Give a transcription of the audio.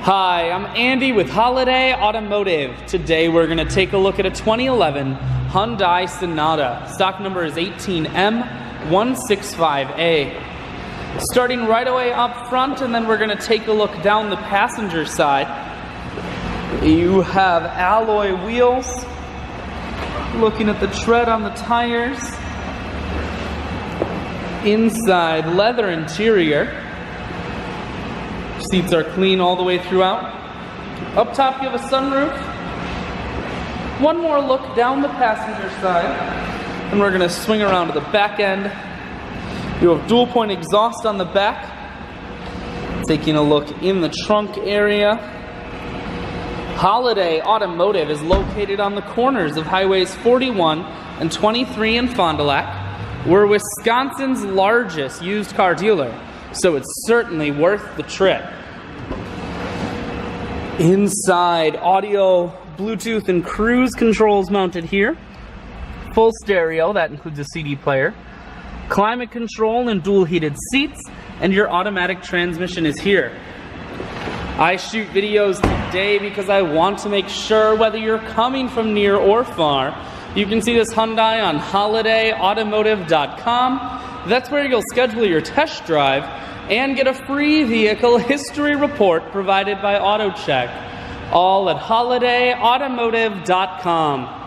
Hi, I'm Andy with Hyundai Automotive. Today we're going to take a look at a 2011 Hyundai Sonata. Stock number is 18M165A. Starting right away up front, and then we're going to take a look down the passenger side. You have alloy wheels. Looking at the tread on the tires. Inside, leather interior. Seats are clean all the way throughout. Up top you have a sunroof. One more look down the passenger side, and we're going to swing around to the back end. You have dual point exhaust on the back. Taking a look in the trunk area. Hyundai Automotive is located on the corners of highways 41 and 23 in Fond du Lac. We're Wisconsin's largest used car dealer, so it's certainly worth the trip. Inside, audio, Bluetooth, and cruise controls mounted here. Full stereo, that includes a CD player. Climate control and dual heated seats, and your automatic transmission is here. I shoot videos today because I want to make sure whether you're coming from near or far, you can see this Hyundai on holidayautomotive.com. That's where you'll schedule your test drive and get a free vehicle history report provided by AutoCheck. All at holidayautomotive.com.